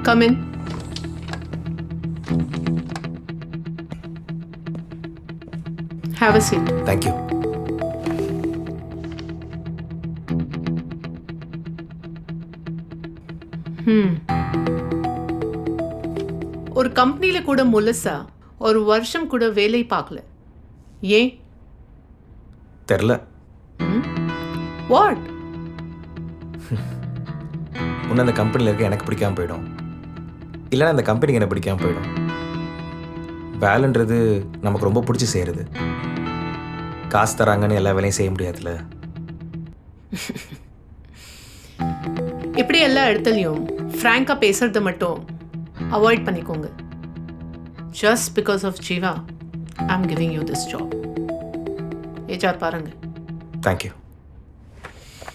Come in. Have a seat. Thank you. ஒரு கம்பெனியில கூட முழுசா ஒரு வருஷம் கூட வேலை பார்க்கல. ஏன்? தெரில. வாட்? ஒன்று அந்த கம்பெனியில் இருக்க எனக்கு பிடிக்காம போயிடும், இல்லைன்னா அந்த கம்பெனிக்கு எனக்கு பிடிக்காம போயிடும். வேலைன்றது நமக்கு ரொம்ப பிடிச்சி செய்கிறது. காசு தராங்கன்னு எல்லா வேலையும் செய்ய முடியாதுல்ல. இப்படி எல்லா இடத்துலையும் ஃப்ராங்காக பேசுறத மட்டும் அவாய்ட் பண்ணிக்கோங்க. Just because of Jeeva I am giving you this job. ஏஜார் பாருங்க. தேங்க்யூ.